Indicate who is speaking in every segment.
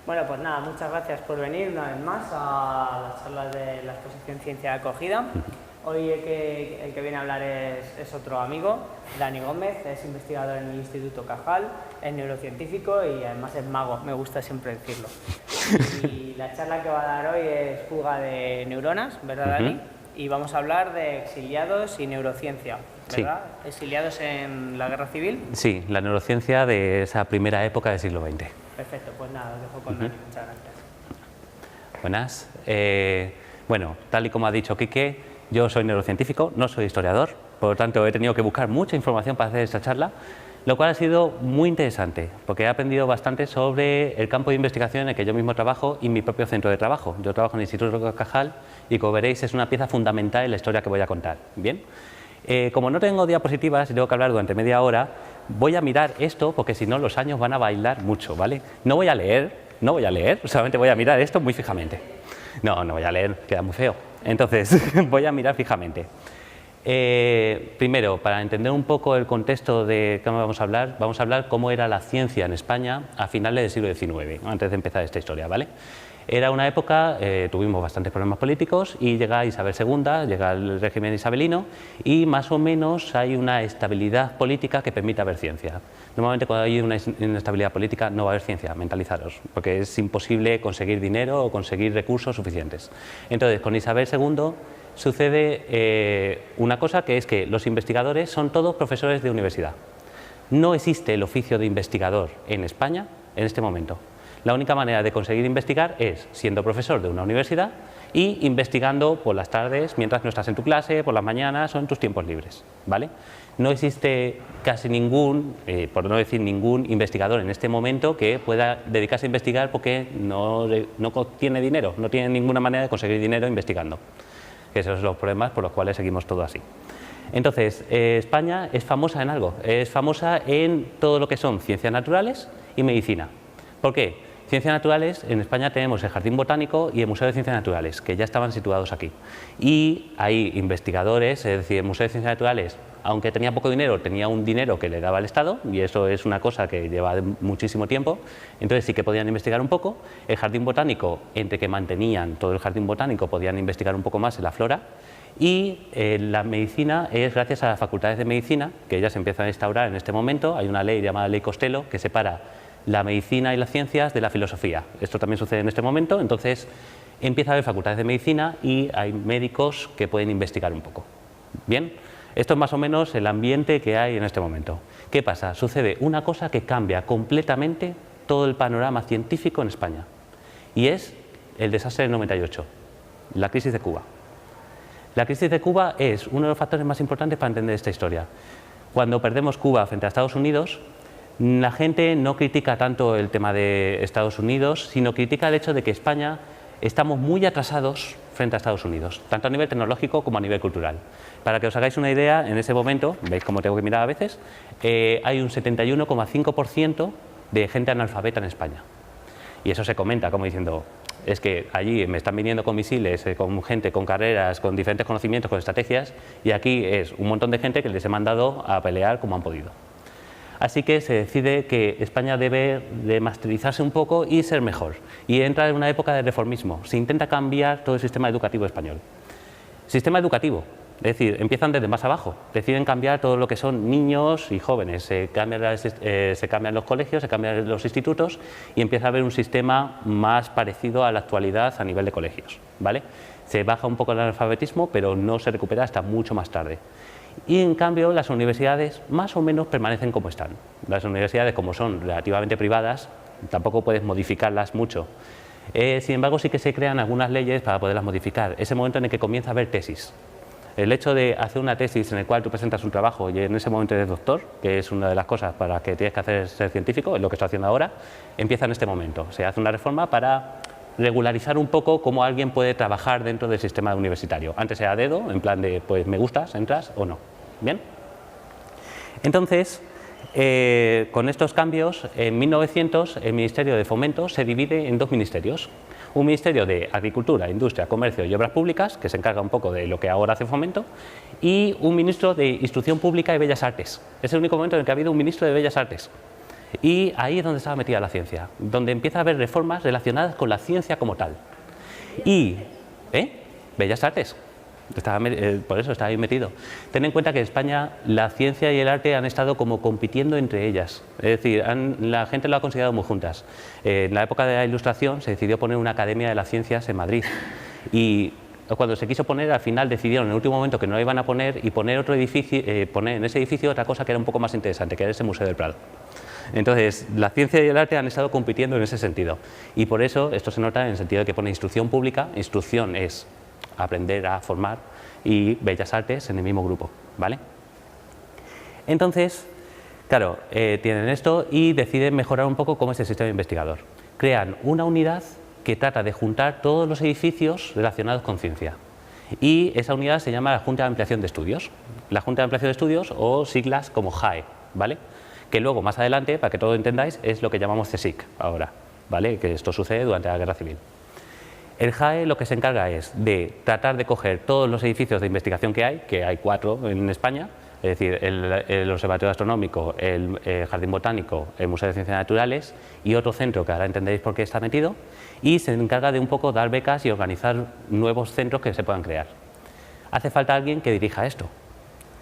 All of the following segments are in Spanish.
Speaker 1: Bueno, pues nada, muchas gracias por venir una vez más a las charlas de la exposición Ciencia de Acogida. Hoy el que viene a hablar es otro amigo, Dani Gómez, es investigador en el Instituto Cajal, es neurocientífico y además es mago, me gusta siempre decirlo. Y la charla que va a dar hoy es fuga de neuronas, ¿verdad, Dani? Y vamos a hablar de exiliados y neurociencia, ¿verdad? Sí. ¿Exiliados en la Guerra Civil?
Speaker 2: Sí, la neurociencia de esa primera época del siglo XX.
Speaker 1: Perfecto, pues nada, os dejo con Dani. Muchas gracias.
Speaker 2: Buenas. Bueno, tal y como ha dicho Quique, yo soy neurocientífico, no soy historiador, por lo tanto he tenido que buscar mucha información para hacer esta charla, lo cual ha sido muy interesante, porque he aprendido bastante sobre el campo de investigación en el que yo mismo trabajo y mi propio centro de trabajo. Yo trabajo en el Instituto Cajal y, como veréis, es una pieza fundamental en la historia que voy a contar. Bien, como no tengo diapositivas y tengo que hablar durante media hora, voy a mirar esto porque si no los años van a bailar mucho, ¿vale? No voy a leer, solamente voy a mirar esto muy fijamente. No voy a leer, queda muy feo. Entonces, voy a mirar fijamente. Primero, para entender un poco el contexto de qué vamos a hablar cómo era la ciencia en España a finales del siglo XIX, antes de empezar esta historia, ¿vale? Era una época, tuvimos bastantes problemas políticos y llega Isabel II, llega el régimen isabelino y más o menos hay una estabilidad política que permite haber ciencia. Normalmente cuando hay una inestabilidad política no va a haber ciencia, mentalizaros, porque es imposible conseguir dinero o conseguir recursos suficientes. Entonces, con Isabel II sucede una cosa, que es que los investigadores son todos profesores de universidad. No existe el oficio de investigador en España en este momento. La única manera de conseguir investigar es siendo profesor de una universidad y investigando por las tardes, mientras no estás en tu clase, por las mañanas o en tus tiempos libres, ¿vale? No existe casi ningún, por no decir ningún investigador en este momento que pueda dedicarse a investigar porque no tiene dinero, no tiene ninguna manera de conseguir dinero investigando. Esos son los problemas por los cuales seguimos todo así. Entonces, España es famosa en algo, es famosa en todo lo que son ciencias naturales y medicina. ¿Por qué? Ciencias naturales, en España tenemos el Jardín Botánico y el Museo de Ciencias Naturales, que ya estaban situados aquí. Y hay investigadores, es decir, el Museo de Ciencias Naturales, aunque tenía poco dinero, tenía un dinero que le daba el Estado, y eso es una cosa que lleva muchísimo tiempo, entonces sí que podían investigar un poco. El Jardín Botánico, entre que mantenían todo el Jardín Botánico, podían investigar un poco más en la flora. Y la medicina es gracias a las facultades de medicina, que ya se empiezan a instaurar en este momento. Hay una ley llamada Ley Costello que separa la medicina y las ciencias de la filosofía. Esto también sucede en este momento, entonces empieza a haber facultades de medicina y hay médicos que pueden investigar un poco. Bien, esto es más o menos el ambiente que hay en este momento. ¿Qué pasa? Sucede una cosa que cambia completamente todo el panorama científico en España, y es el desastre del 98, la crisis de Cuba. La crisis de Cuba es uno de los factores más importantes para entender esta historia. Cuando perdemos Cuba frente a Estados Unidos, la gente no critica tanto el tema de Estados Unidos, sino critica el hecho de que España estamos muy atrasados frente a Estados Unidos, tanto a nivel tecnológico como a nivel cultural. Para que os hagáis una idea, en ese momento, veis cómo tengo que mirar a veces, hay un 71,5% de gente analfabeta en España. Y eso se comenta como diciendo, es que allí me están viniendo con misiles, con gente, con carreras, con diferentes conocimientos, con estrategias, y aquí es un montón de gente que les he mandado a pelear como han podido. Así que se decide que España debe de masterizarse un poco y ser mejor. Y entra en una época de reformismo. Se intenta cambiar todo el sistema educativo español. Sistema educativo, es decir, empiezan desde más abajo. Deciden cambiar todo lo que son niños y jóvenes. Se cambian los colegios, se cambian los institutos y empieza a haber un sistema más parecido a la actualidad a nivel de colegios, ¿vale? Se baja un poco el analfabetismo, pero no se recupera hasta mucho más tarde. Y en cambio las universidades más o menos permanecen como están. Las universidades, como son relativamente privadas, tampoco puedes modificarlas mucho. Sin embargo, sí que se crean algunas leyes para poderlas modificar. Es el momento en el que comienza a haber tesis. El hecho de hacer una tesis en el cual tú presentas un trabajo y en ese momento eres doctor, que es una de las cosas para que tienes que hacer ser científico, es lo que estoy haciendo ahora, empieza en este momento. Se hace una reforma para regularizar un poco cómo alguien puede trabajar dentro del sistema universitario. Antes era a dedo, en plan de, pues me gustas, entras o no. ¿Bien? Entonces, con estos cambios, en 1900 el Ministerio de Fomento se divide en dos ministerios. Un ministerio de Agricultura, Industria, Comercio y Obras Públicas, que se encarga un poco de lo que ahora hace Fomento, y un ministro de Instrucción Pública y Bellas Artes. Es el único momento en el que ha habido un ministro de Bellas Artes. Y ahí es donde estaba metida la ciencia, donde empieza a haber reformas relacionadas con la ciencia como tal. Y, Bellas Artes, por eso estaba ahí metido. Ten en cuenta que en España la ciencia y el arte han estado como compitiendo entre ellas, es decir, la gente lo ha considerado muy juntas. En la época de la Ilustración se decidió poner una Academia de las Ciencias en Madrid y cuando se quiso poner, al final decidieron en el último momento que no la iban a poner y poner otro edificio, poner en ese edificio otra cosa que era un poco más interesante, que era ese Museo del Prado. Entonces, la ciencia y el arte han estado compitiendo en ese sentido y por eso esto se nota en el sentido de que pone instrucción pública, instrucción es aprender a formar y Bellas Artes en el mismo grupo, ¿vale? Entonces, claro, tienen esto y deciden mejorar un poco cómo es el sistema investigador. Crean una unidad que trata de juntar todos los edificios relacionados con ciencia. Y esa unidad se llama la Junta de Ampliación de Estudios. La Junta de Ampliación de Estudios, o siglas como JAE, ¿vale? Que luego, más adelante, para que todo lo entendáis, es lo que llamamos CSIC ahora, ¿vale? Que esto sucede durante la Guerra Civil. El JAE lo que se encarga es de tratar de coger todos los edificios de investigación que hay 4 en España, es decir, el Observatorio Astronómico, el Jardín Botánico, el Museo de Ciencias Naturales y otro centro que ahora entenderéis por qué está metido, y se encarga de un poco dar becas y organizar nuevos centros que se puedan crear. Hace falta alguien que dirija esto.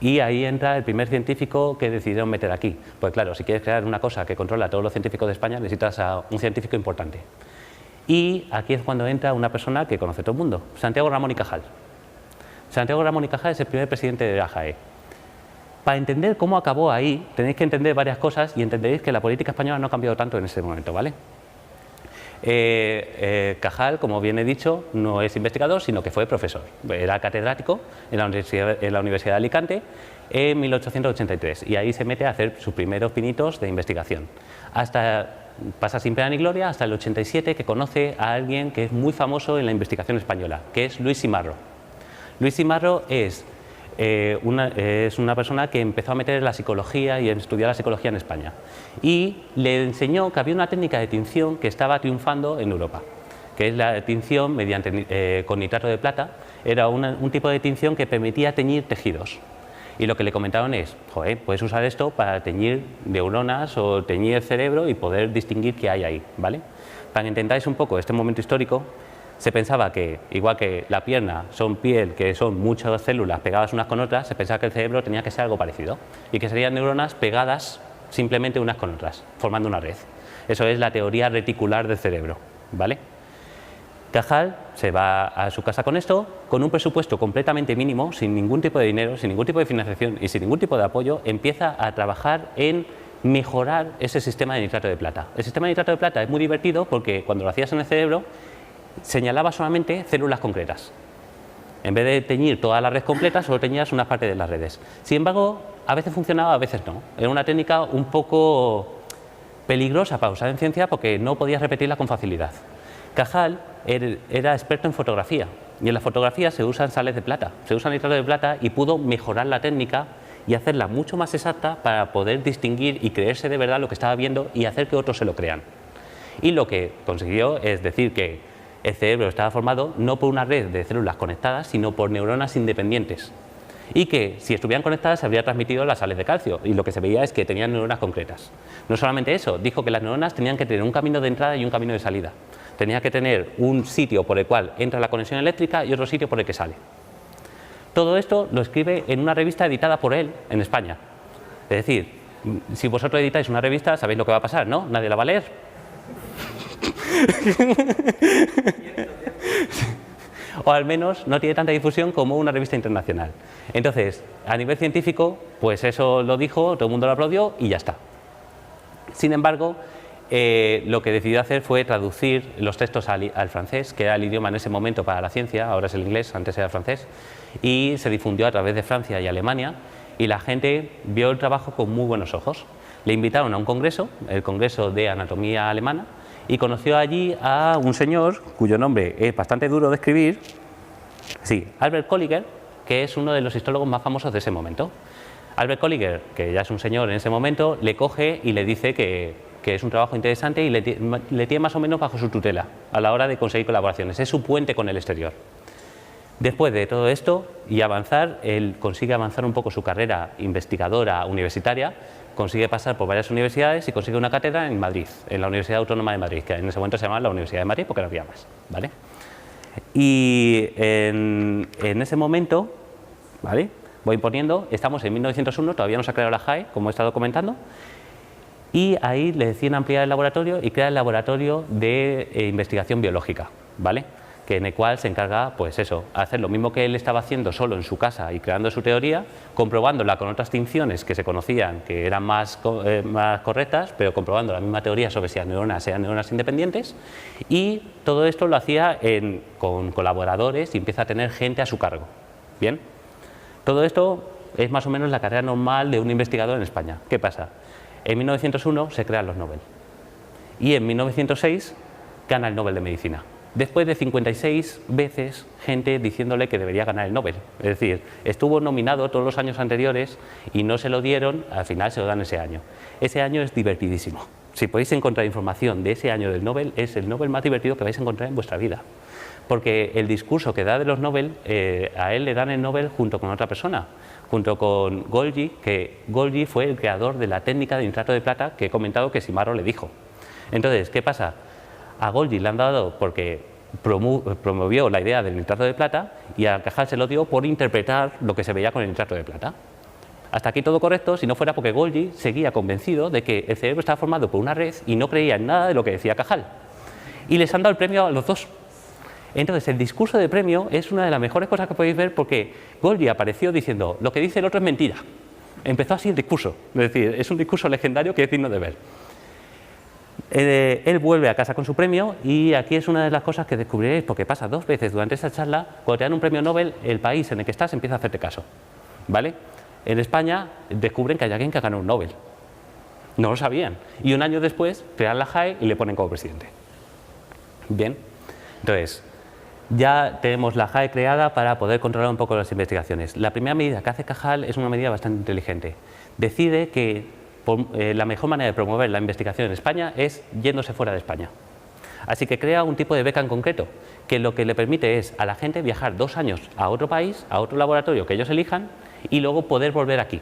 Speaker 2: Y ahí entra el primer científico que decidieron meter aquí. Pues claro, si quieres crear una cosa que controla a todos los científicos de España, necesitas a un científico importante. Y aquí es cuando entra una persona que conoce todo el mundo, Santiago Ramón y Cajal. Santiago Ramón y Cajal es el primer presidente de la JAE. Para entender cómo acabó ahí, tenéis que entender varias cosas y entenderéis que la política española no ha cambiado tanto en ese momento, ¿vale? Cajal, como bien he dicho, no es investigador, sino que fue profesor. Era catedrático en la Universidad de Alicante en 1883 y ahí se mete a hacer sus primeros pinitos de investigación. Pasa sin pena ni gloria hasta el 87, que conoce a alguien que es muy famoso en la investigación española, que es Luis Simarro. Luis Simarro es una persona que empezó a meter la psicología y a estudiar la psicología en España y le enseñó que había una técnica de tinción que estaba triunfando en Europa, que es la tinción con nitrato de plata. Era un tipo de tinción que permitía teñir tejidos y lo que le comentaron es: joder, puedes usar esto para teñir neuronas o teñir el cerebro y poder distinguir qué hay ahí, ¿vale? Para que entendáis un poco este momento histórico, se pensaba que, igual que la pierna son piel, que son muchas células pegadas unas con otras, se pensaba que el cerebro tenía que ser algo parecido y que serían neuronas pegadas simplemente unas con otras, formando una red. Eso es la teoría reticular del cerebro, ¿vale? Cajal se va a su casa con esto, con un presupuesto completamente mínimo, sin ningún tipo de dinero, sin ningún tipo de financiación y sin ningún tipo de apoyo, empieza a trabajar en mejorar ese sistema de nitrato de plata. El sistema de nitrato de plata es muy divertido porque cuando lo hacías en el cerebro, señalaba solamente células concretas. En vez de teñir toda la red completa, solo teñías una parte de las redes. Sin embargo, a veces funcionaba, a veces no. Era una técnica un poco peligrosa para usar en ciencia porque no podías repetirla con facilidad. Cajal era experto en fotografía y en la fotografía se usan sales de plata, se usa nitrato de plata y pudo mejorar la técnica y hacerla mucho más exacta para poder distinguir y creerse de verdad lo que estaba viendo y hacer que otros se lo crean. Y lo que consiguió es decir que el cerebro estaba formado no por una red de células conectadas, sino por neuronas independientes. Y que si estuvieran conectadas se habría transmitido las sales de calcio. Y lo que se veía es que tenían neuronas concretas. No solamente eso, dijo que las neuronas tenían que tener un camino de entrada y un camino de salida. Tenía que tener un sitio por el cual entra la conexión eléctrica y otro sitio por el que sale. Todo esto lo escribe en una revista editada por él en España. Es decir, si vosotros editáis una revista, sabéis lo que va a pasar, ¿no? Nadie la va a leer. O al menos no tiene tanta difusión como una revista internacional. Entonces, a nivel científico, pues eso lo dijo, todo el mundo lo aplaudió y ya está. Sin embargo, lo que decidió hacer fue traducir los textos al francés, que era el idioma en ese momento para la ciencia, ahora es el inglés, antes era el francés, y se difundió a través de Francia y Alemania, y la gente vio el trabajo con muy buenos ojos. Le invitaron a un congreso, el Congreso de Anatomía Alemana, y conoció allí a un señor cuyo nombre es bastante duro de escribir, sí, Albert Kolliger, que es uno de los histólogos más famosos de ese momento. Albert Kolliger, que ya es un señor en ese momento, le coge y le dice que es un trabajo interesante y le tiene más o menos bajo su tutela a la hora de conseguir colaboraciones. Es su puente con el exterior. Después de todo esto y avanzar, él consigue avanzar un poco su carrera investigadora universitaria consigue pasar por varias universidades y consigue una cátedra en Madrid, en la Universidad Autónoma de Madrid, que en ese momento se llamaba la Universidad de Madrid porque no había más, ¿vale? Y en ese momento, ¿vale?, voy poniendo, estamos en 1901, todavía no se ha creado la JAE, como he estado comentando, y ahí le deciden ampliar el laboratorio y crea el laboratorio de investigación biológica, ¿vale?, que en el cual se encarga, pues eso, hacer lo mismo que él estaba haciendo solo en su casa y creando su teoría, comprobándola con otras tinciones que se conocían que eran más correctas, pero comprobando la misma teoría sobre si las neuronas eran neuronas independientes, y todo esto lo hacía con colaboradores y empieza a tener gente a su cargo. Bien, todo esto es más o menos la carrera normal de un investigador en España. ¿Qué pasa? En 1901 se crean los Nobel y en 1906 gana el Nobel de Medicina. Después de 56 veces gente diciéndole que debería ganar el Nobel. Es decir, estuvo nominado todos los años anteriores y no se lo dieron, al final se lo dan ese año. Ese año es divertidísimo. Si podéis encontrar información de ese año del Nobel, es el Nobel más divertido que vais a encontrar en vuestra vida. Porque el discurso que da de los Nobel, a él le dan el Nobel junto con otra persona, junto con Golgi, que Golgi fue el creador de la técnica de nitrato de plata que he comentado que Simaro le dijo. Entonces, ¿qué pasa? A Golgi le han dado porque promovió la idea del nitrato de plata y a Cajal se lo dio por interpretar lo que se veía con el nitrato de plata. Hasta aquí todo correcto, si no fuera porque Golgi seguía convencido de que el cerebro estaba formado por una red y no creía en nada de lo que decía Cajal. Y les han dado el premio a los dos. Entonces, el discurso de premio es una de las mejores cosas que podéis ver porque Golgi apareció diciendo lo que dice el otro es mentira. Empezó así el discurso, es decir, es un discurso legendario que es digno de ver. Él vuelve a casa con su premio y aquí es una de las cosas que descubriréis porque pasa 2 veces durante esta charla. Cuando te dan un premio Nobel, el país en el que estás empieza a hacerte caso, ¿vale? En España descubren que hay alguien que ha ganado un Nobel. No lo sabían. Y un año después crean la JAE y le ponen como presidente. Bien, entonces ya tenemos la JAE creada para poder controlar un poco las investigaciones. La primera medida que hace Cajal es una medida bastante inteligente. Decide que la mejor manera de promover la investigación en España es yéndose fuera de España. Así que crea un tipo de beca en concreto, que lo que le permite es a la gente viajar 2 años a otro país, a otro laboratorio que ellos elijan, y luego poder volver aquí.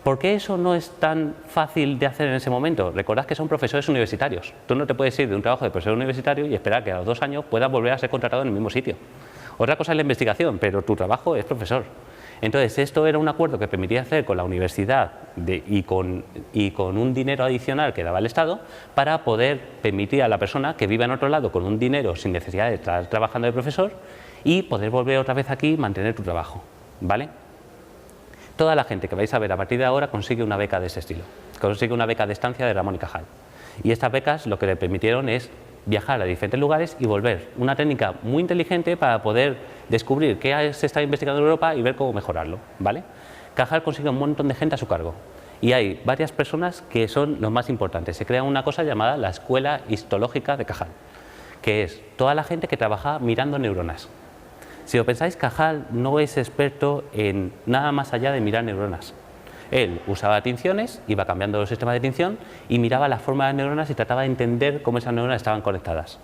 Speaker 2: ¿Por qué eso no es tan fácil de hacer en ese momento? Recordad que son profesores universitarios. Tú no te puedes ir de un trabajo de profesor universitario y esperar que a los 2 años puedas volver a ser contratado en el mismo sitio. Otra cosa es la investigación, pero tu trabajo es profesor. Entonces, esto era un acuerdo que permitía hacer con la universidad y con un dinero adicional que daba el Estado para poder permitir a la persona que viva en otro lado con un dinero sin necesidad de estar trabajando de profesor y poder volver otra vez aquí y mantener tu trabajo, ¿vale? Toda la gente que vais a ver a partir de ahora consigue una beca de ese estilo, consigue una beca de estancia de Ramón y Cajal. Y estas becas lo que le permitieron es viajar a diferentes lugares y volver. Una técnica muy inteligente para poder descubrir qué se está investigando en Europa y ver cómo mejorarlo, ¿vale? Cajal consigue un montón de gente a su cargo y hay varias personas que son los más importantes. Se crea una cosa llamada la Escuela Histológica de Cajal, que es toda la gente que trabaja mirando neuronas. Si os pensáis, Cajal no es experto en nada más allá de mirar neuronas. Él usaba tinciones, iba cambiando los sistemas de tinción y miraba la forma de las neuronas y trataba de entender cómo esas neuronas estaban conectadas.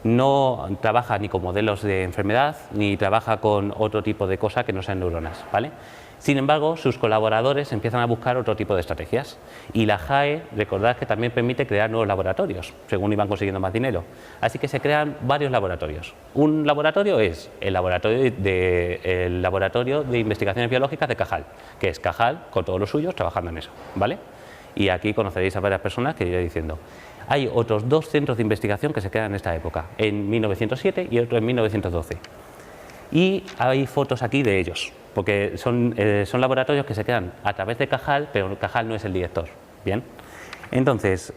Speaker 2: No trabaja ni con modelos de enfermedad, ni trabaja con otro tipo de cosas que no sean neuronas, ¿vale? Sin embargo, sus colaboradores empiezan a buscar otro tipo de estrategias y la JAE, recordad que también permite crear nuevos laboratorios, según iban consiguiendo más dinero. Así que se crean varios laboratorios. Un laboratorio es el laboratorio de investigaciones biológicas de Cajal, que es Cajal con todos los suyos trabajando en eso, ¿vale? Y aquí conoceréis a varias personas que iré diciendo. Hay otros 2 centros de investigación que se crean en esta época, en 1907 y otro en 1912. Y hay fotos aquí de ellos, porque son laboratorios que se crean a través de Cajal, pero Cajal no es el director. Bien. Entonces,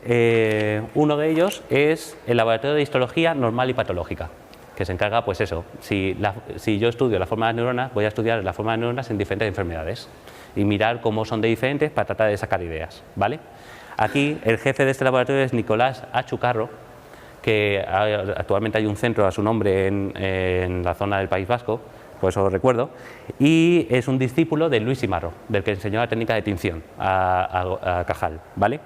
Speaker 2: uno de ellos es el laboratorio de histología normal y patológica, que se encarga, pues eso, si yo estudio la forma de las neuronas, voy a estudiar la forma de las neuronas en diferentes enfermedades y mirar cómo son de diferentes para tratar de sacar ideas, ¿vale? Aquí el jefe de este laboratorio es Nicolás Achucarro, que actualmente hay un centro a su nombre en la zona del País Vasco, por eso lo recuerdo, y es un discípulo de Luis Simaro, del que enseñó la técnica de tinción a Cajal, ¿vale?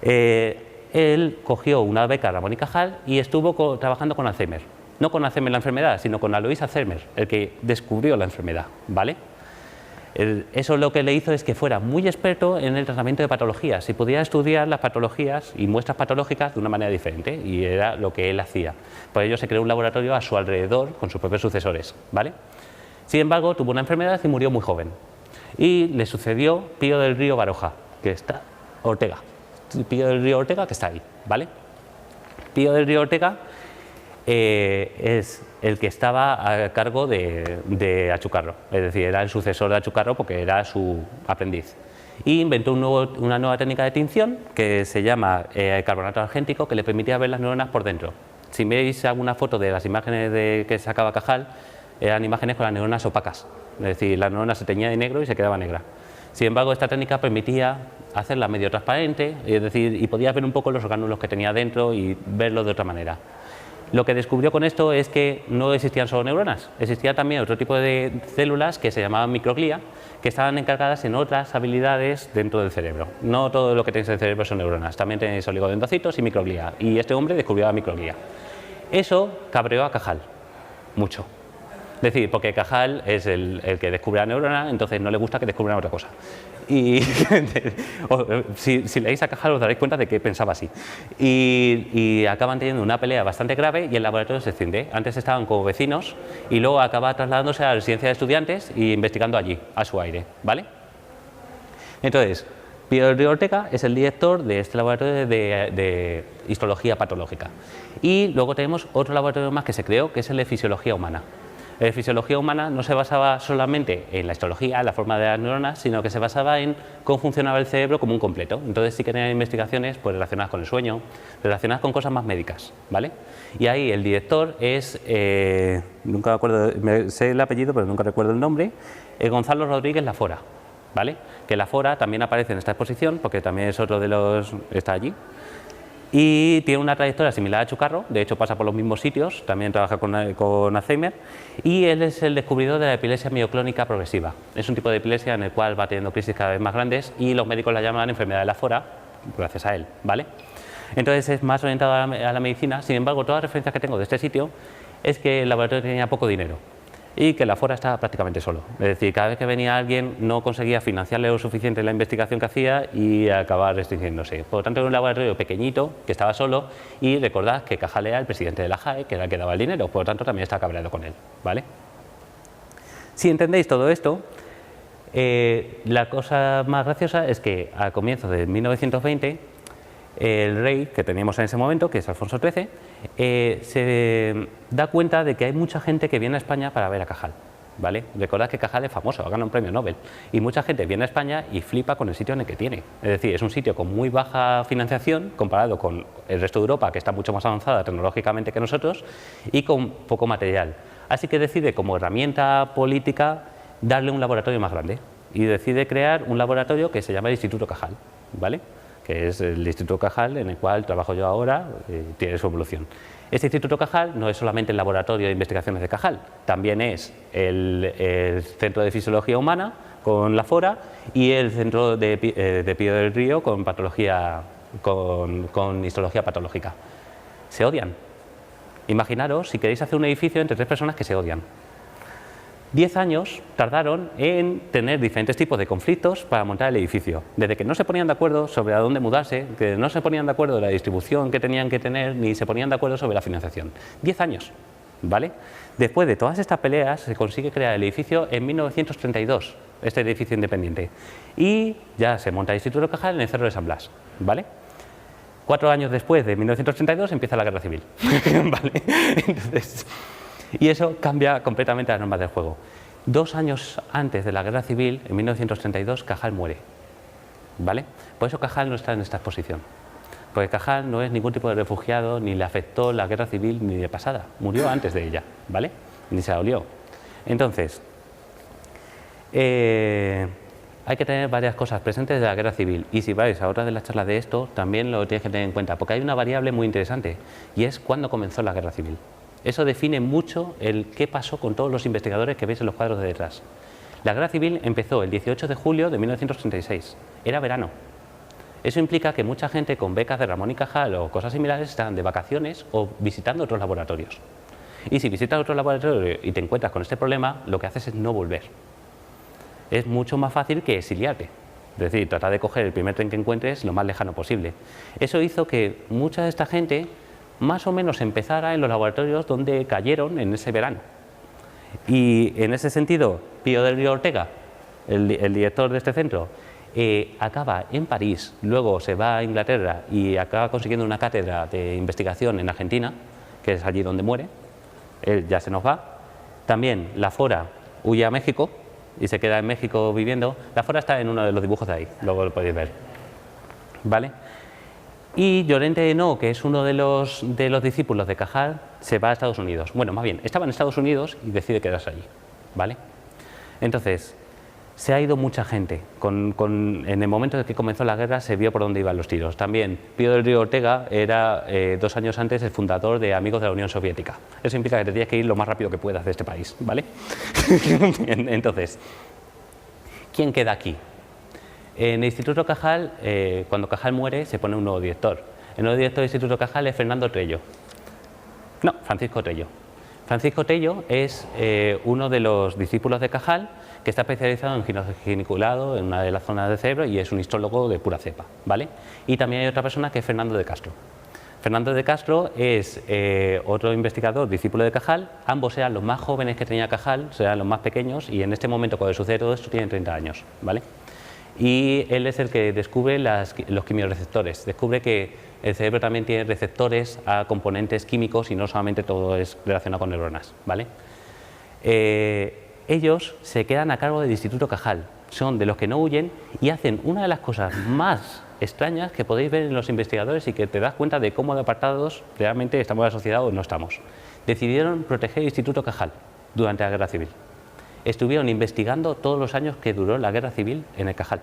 Speaker 2: Él cogió una beca Ramón y Cajal y estuvo trabajando con Alzheimer, no con Alzheimer la enfermedad, sino con Alois Alzheimer, el que descubrió la enfermedad, ¿vale? Eso lo que le hizo es que fuera muy experto en el tratamiento de patologías y podía estudiar las patologías y muestras patológicas de una manera diferente, y era lo que él hacía. Por ello se creó un laboratorio a su alrededor con sus propios sucesores, ¿vale? Sin embargo, tuvo una enfermedad y murió muy joven. Y le sucedió Pío del Río Baroja, que está Ortega. Pío del Río Ortega, que está ahí, ¿vale? Pío del Río Ortega es el que estaba a cargo de Achucarro, es decir, era el sucesor de Achucarro porque era su aprendiz. Y inventó una nueva técnica de tinción que se llama carbonato argéntico, que le permitía ver las neuronas por dentro. Si veis alguna foto de las imágenes que sacaba Cajal, eran imágenes con las neuronas opacas, es decir, la neurona se teñía de negro y se quedaba negra. Sin embargo, esta técnica permitía hacerla medio transparente, es decir, y podía ver un poco los orgánulos que tenía dentro y verlo de otra manera. Lo que descubrió con esto es que no existían solo neuronas, existía también otro tipo de células que se llamaban microglía, que estaban encargadas en otras habilidades dentro del cerebro. No todo lo que tenéis en el cerebro son neuronas, también tenéis oligodendrocitos y microglía, y este hombre descubrió la microglía. Eso cabreó a Cajal mucho. Es decir, porque Cajal es el que descubre la neurona, entonces no le gusta que descubran otra cosa. Y si leéis a Cajal os daréis cuenta de que pensaba así. Y acaban teniendo una pelea bastante grave y el laboratorio se escinde. Antes estaban como vecinos y luego acaba trasladándose a la residencia de estudiantes e investigando allí, a su aire, ¿vale? Entonces, Pío del Río Ortega es el director de este laboratorio de histología patológica. Y luego tenemos otro laboratorio más que se creó, que es el de fisiología humana. La fisiología humana no se basaba solamente en la histología, en la forma de las neuronas, sino que se basaba en cómo funcionaba el cerebro como un completo. Entonces sí que tenían investigaciones pues, relacionadas con el sueño, relacionadas con cosas más médicas, ¿vale? Y ahí el director es, nunca me acuerdo, sé el apellido pero nunca recuerdo el nombre, Gonzalo Rodríguez Lafora, ¿vale? Que Lafora también aparece en esta exposición porque también es otro de los, está allí. Y tiene una trayectoria similar a Achucarro, de hecho pasa por los mismos sitios, también trabaja con Alzheimer, y él es el descubridor de la epilepsia mioclónica progresiva. Es un tipo de epilepsia en el cual va teniendo crisis cada vez más grandes y los médicos la llaman enfermedad de Lafora, gracias a él, ¿vale? Entonces es más orientado a la medicina. Sin embargo, todas las referencias que tengo de este sitio es que el laboratorio tenía poco dinero y que Lafora estaba prácticamente solo. Es decir, cada vez que venía alguien no conseguía financiarle lo suficiente la investigación que hacía y acababa restringiéndose. Por lo tanto, era un laboratorio pequeñito que estaba solo y recordad que Cajal era el presidente de la JAE, que era el que daba el dinero, por lo tanto también está cabreado con él, ¿vale? Si entendéis todo esto, la cosa más graciosa es que a comienzos de 1920 el rey que teníamos en ese momento, que es Alfonso XIII, se da cuenta de que hay mucha gente que viene a España para ver a Cajal, ¿vale? Recordad que Cajal es famoso, ha ganado un premio Nobel y mucha gente viene a España y flipa con el sitio en el que tiene. Es decir, es un sitio con muy baja financiación comparado con el resto de Europa, que está mucho más avanzada tecnológicamente que nosotros, y con poco material. Así que decide, como herramienta política, darle un laboratorio más grande y decide crear un laboratorio que se llama el Instituto Cajal, ¿vale? Que es el Instituto Cajal en el cual trabajo yo ahora, tiene su evolución. Este Instituto Cajal no es solamente el laboratorio de investigaciones de Cajal, también es el Centro de Fisiología Humana con Lafora y el Centro de Pío del Río con patología, con histología patológica. Se odian. Imaginaros si queréis hacer un edificio entre tres personas que se odian. 10 años tardaron en tener diferentes tipos de conflictos para montar el edificio. Desde que no se ponían de acuerdo sobre a dónde mudarse, que no se ponían de acuerdo de la distribución que tenían que tener, ni se ponían de acuerdo sobre la financiación. 10 años, ¿vale? Después de todas estas peleas se consigue crear el edificio en 1932, este edificio independiente. Y ya se monta el Instituto Cajal en el Cerro de San Blas, ¿vale? 4 años después de 1932 empieza la Guerra Civil, ¿vale? Entonces, y eso cambia completamente las normas del juego. 2 años antes de la Guerra Civil, en 1932, Cajal muere, ¿vale? Por eso Cajal no está en esta exposición, porque Cajal no es ningún tipo de refugiado, ni le afectó la Guerra Civil ni de pasada, murió antes de ella, ¿vale? Ni se la olió. Entonces, hay que tener varias cosas presentes de la Guerra Civil, y si vais a otra de las charlas de esto, también lo tienes que tener en cuenta, porque hay una variable muy interesante, y es cuándo comenzó la Guerra Civil. Eso define mucho el qué pasó con todos los investigadores que veis en los cuadros de detrás. La Guerra Civil empezó el 18 de julio de 1936. Era verano. Eso implica que mucha gente con becas de Ramón y Cajal o cosas similares estaban de vacaciones o visitando otros laboratorios. Y si visitas otro laboratorio y te encuentras con este problema, lo que haces es no volver. es mucho más fácil que exiliarte. Es decir, tratar de coger el primer tren que encuentres lo más lejano posible. Eso hizo que mucha de esta gente más o menos empezara en los laboratorios donde cayeron en ese verano. Y en ese sentido, Pío del Río Ortega, el director de este centro, acaba en París, luego se va a Inglaterra y acaba consiguiendo una cátedra de investigación en Argentina, que es allí donde muere. Él ya se nos va. También La Fora huye a México y se queda en México viviendo. La Fora está en uno de los dibujos de ahí, luego lo podéis ver. ¿Vale? Y Llorente de No, que es uno de los discípulos de Cajal, se va a Estados Unidos. Bueno, más bien, estaba en Estados Unidos y decide quedarse allí. ¿Vale? Entonces, se ha ido mucha gente. En el momento en que comenzó la guerra se vio por dónde iban los tiros. También Pío del Río Ortega era 2 años antes el fundador de Amigos de la Unión Soviética. Eso implica que te tienes que ir lo más rápido que puedas de este país, ¿vale? Entonces, ¿quién queda aquí? En el Instituto Cajal, cuando Cajal muere, se pone un nuevo director. El nuevo director del Instituto Cajal es Fernando Tello. No, Francisco Tello. Francisco Tello es uno de los discípulos de Cajal, que está especializado en giniculado en una de las zonas del cerebro y es un histólogo de pura cepa, ¿vale? Y también hay otra persona que es Fernando de Castro. Fernando de Castro es otro investigador, discípulo de Cajal. Ambos eran los más jóvenes que tenía Cajal, eran los más pequeños, y en este momento, cuando sucede todo esto, tienen 30 años, ¿vale? Y él es el que descubre los quimiorreceptores, descubre que el cerebro también tiene receptores a componentes químicos y no solamente todo es relacionado con neuronas, ¿vale? Ellos se quedan a cargo del Instituto Cajal, son de los que no huyen y hacen una de las cosas más extrañas que podéis ver en los investigadores y que te das cuenta de cómo de apartados realmente estamos en la sociedad o no estamos. Decidieron proteger el Instituto Cajal durante la Guerra Civil. Estuvieron investigando todos los años que duró la Guerra Civil en el Cajal.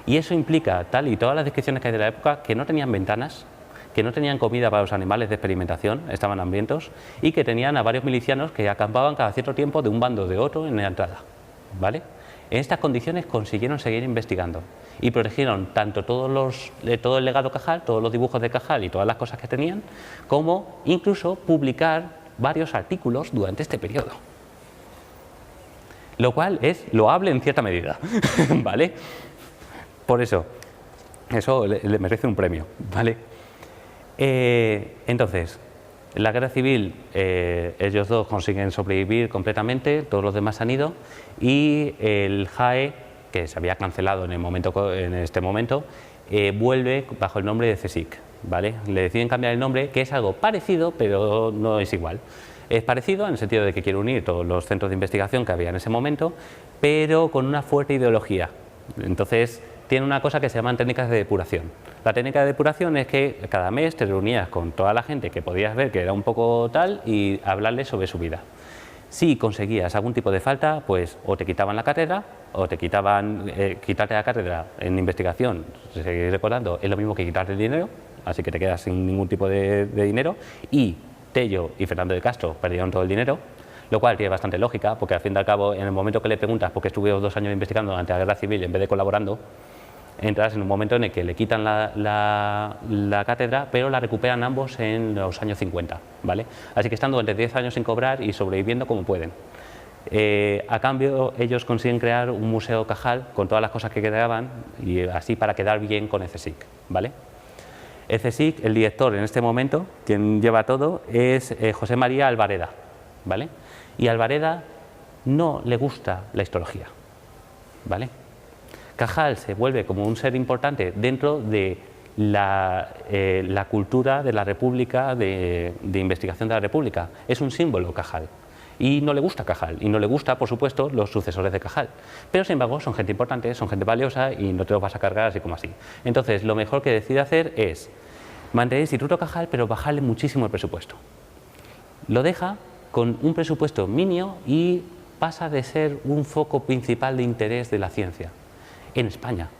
Speaker 2: Y eso implica, tal y todas las descripciones que hay de la época, que no tenían ventanas, que no tenían comida para los animales de experimentación, estaban hambrientos, y que tenían a varios milicianos que acampaban cada cierto tiempo de un bando de otro en la entrada, ¿vale? En estas condiciones consiguieron seguir investigando y protegieron tanto todo el legado Cajal, todos los dibujos de Cajal y todas las cosas que tenían, como incluso publicar varios artículos durante este periodo. Lo cual es loable en cierta medida, ¿vale? Por eso le merece un premio, ¿vale? Entonces, en la Guerra Civil ellos dos consiguen sobrevivir completamente, todos los demás han ido, y el JAE, que se había cancelado en este momento, vuelve bajo el nombre de CSIC, ¿vale? Le deciden cambiar el nombre, que es algo parecido, pero no es igual. Es parecido en el sentido de que quiere unir todos los centros de investigación que había en ese momento, pero con una fuerte ideología. Entonces, tiene una cosa que se llaman técnicas de depuración. La técnica de depuración es que cada mes te reunías con toda la gente que podías ver que era un poco tal y hablarles sobre su vida. Si conseguías algún tipo de falta, pues o te quitaban la cátedra, o te quitaban, quitarte la cátedra en investigación, seguir recordando, es lo mismo que quitarte el dinero, así que te quedas sin ningún tipo de dinero, y Tello y Fernando de Castro perdieron todo el dinero, lo cual tiene bastante lógica, porque al fin y al cabo, en el momento que le preguntas por qué estuve 2 años investigando durante la Guerra Civil en vez de colaborando, entras en un momento en el que le quitan la cátedra, pero la recuperan ambos en los años 50, ¿vale? Así que están durante 10 años sin cobrar y sobreviviendo como pueden. A cambio, ellos consiguen crear un museo Cajal con todas las cosas que quedaban, y así para quedar bien con el CSIC, ¿vale? El CSIC, el director en este momento, quien lleva todo, es José María Albareda, ¿vale? Y a Albareda no le gusta la histología, ¿vale? Cajal se vuelve como un ser importante dentro de la cultura de la República, de investigación de la República. Es un símbolo Cajal. Y no le gusta Cajal, y no le gusta, por supuesto, los sucesores de Cajal. Pero, sin embargo, son gente importante, son gente valiosa y no te los vas a cargar así como así. Entonces, lo mejor que decide hacer es mantener el Instituto Cajal, pero bajarle muchísimo el presupuesto. Lo deja con un presupuesto mínimo y pasa de ser un foco principal de interés de la ciencia en España.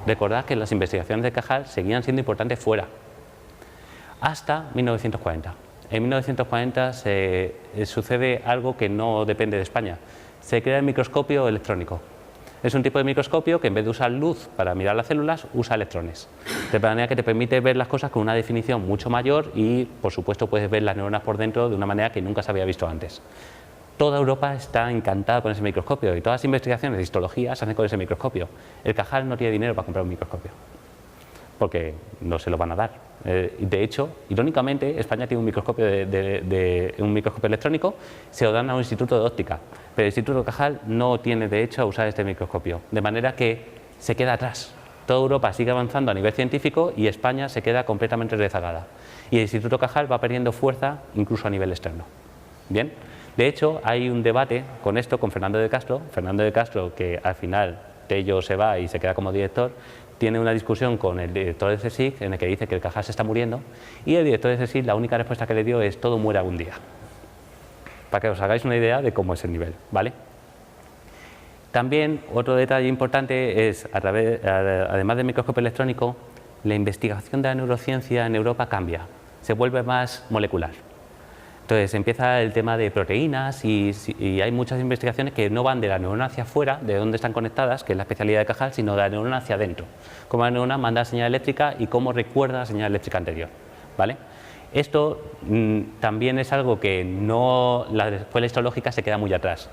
Speaker 2: Recordad que las investigaciones de Cajal seguían siendo importantes fuera, hasta 1940. En 1940 sucede algo que no depende de España. Se crea el microscopio electrónico. Es un tipo de microscopio que en vez de usar luz para mirar las células, usa electrones. De manera que te permite ver las cosas con una definición mucho mayor y, por supuesto, puedes ver las neuronas por dentro de una manera que nunca se había visto antes. Toda Europa está encantada con ese microscopio y todas las investigaciones de histología se hacen con ese microscopio. El Cajal no tiene dinero para comprar un microscopio, porque no se lo van a dar. De hecho, irónicamente, España tiene un microscopio, un microscopio electrónico, se lo dan a un instituto de óptica, pero el Instituto Cajal no tiene derecho a usar este microscopio, de manera que se queda atrás. Toda Europa sigue avanzando a nivel científico y España se queda completamente rezagada. Y el Instituto Cajal va perdiendo fuerza incluso a nivel externo. ¿Bien? De hecho, hay un debate con esto con Fernando de Castro. Fernando de Castro, que al final Tello se va y se queda como director, tiene una discusión con el director de CSIC en el que dice que el Cajal se está muriendo y el director de CSIC la única respuesta que le dio es todo muere algún día. Para que os hagáis una idea de cómo es el nivel, ¿vale? También otro detalle importante es, además del microscopio electrónico, la investigación de la neurociencia en Europa cambia, se vuelve más molecular. Entonces empieza el tema de proteínas y hay muchas investigaciones que no van de la neurona hacia afuera, de dónde están conectadas, que es la especialidad de Cajal, sino de la neurona hacia adentro. Cómo la neurona manda señal eléctrica y cómo recuerda la señal eléctrica anterior, ¿vale? Esto también es algo que la escuela histológica se queda muy atrás.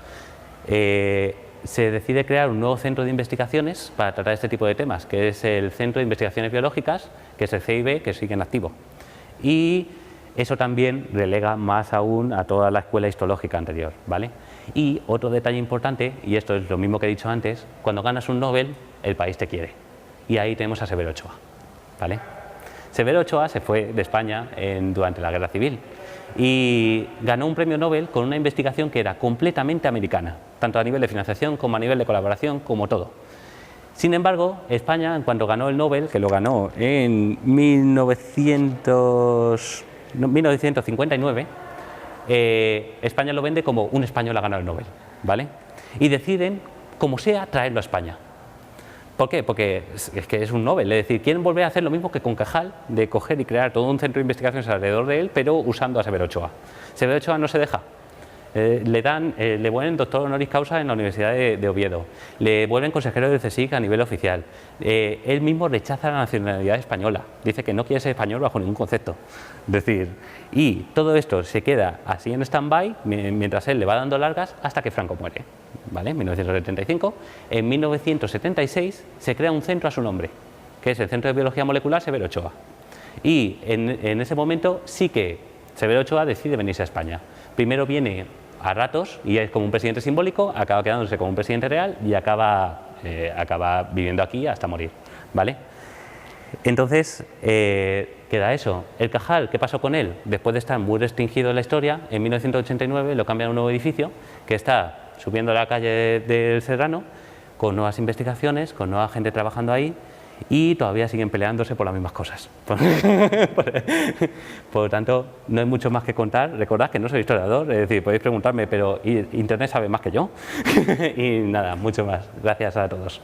Speaker 2: Se decide crear un nuevo centro de investigaciones para tratar este tipo de temas, que es el Centro de Investigaciones Biológicas, que es el CIB, que sigue en activo. Y eso también relega más aún a toda la escuela histológica anterior, ¿vale? Y otro detalle importante, y esto es lo mismo que he dicho antes, cuando ganas un Nobel, el país te quiere. Y ahí tenemos a Severo Ochoa, ¿vale? Severo Ochoa se fue de España durante la Guerra Civil y ganó un premio Nobel con una investigación que era completamente americana, tanto a nivel de financiación como a nivel de colaboración, como todo. Sin embargo, España, en cuanto ganó el Nobel, que lo ganó en 1959, España lo vende como un español ha ganado el Nobel, ¿vale? Y deciden, como sea, traerlo a España. ¿Por qué? Porque es que es un Nobel, es decir, quieren volver a hacer lo mismo que con Cajal, de coger y crear todo un centro de investigaciones alrededor de él, pero usando a Severo Ochoa. Severo Ochoa no se deja. Le vuelven doctor honoris causa en la Universidad de Oviedo, le vuelven consejero del CSIC a nivel oficial, él mismo rechaza la nacionalidad española, dice que no quiere ser español bajo ningún concepto. Es decir, y todo esto se queda así en stand-by mientras él le va dando largas hasta que Franco muere, ¿vale? En 1975. En 1976 se crea un centro a su nombre, que es el Centro de Biología Molecular Severo Ochoa. Y en ese momento sí que Severo Ochoa decide venirse a España. Primero viene a ratos y es como un presidente simbólico, acaba quedándose como un presidente real y acaba viviendo aquí hasta morir, ¿vale? Entonces, queda eso. El Cajal, ¿qué pasó con él? Después de estar muy restringido en la historia, en 1989 lo cambian a un nuevo edificio que está subiendo la calle del Serrano, con nuevas investigaciones, con nueva gente trabajando ahí, y todavía siguen peleándose por las mismas cosas. Por lo tanto, no hay mucho más que contar. Recordad que no soy historiador, es decir, podéis preguntarme, pero Internet sabe más que yo. Y nada, mucho más. Gracias a todos.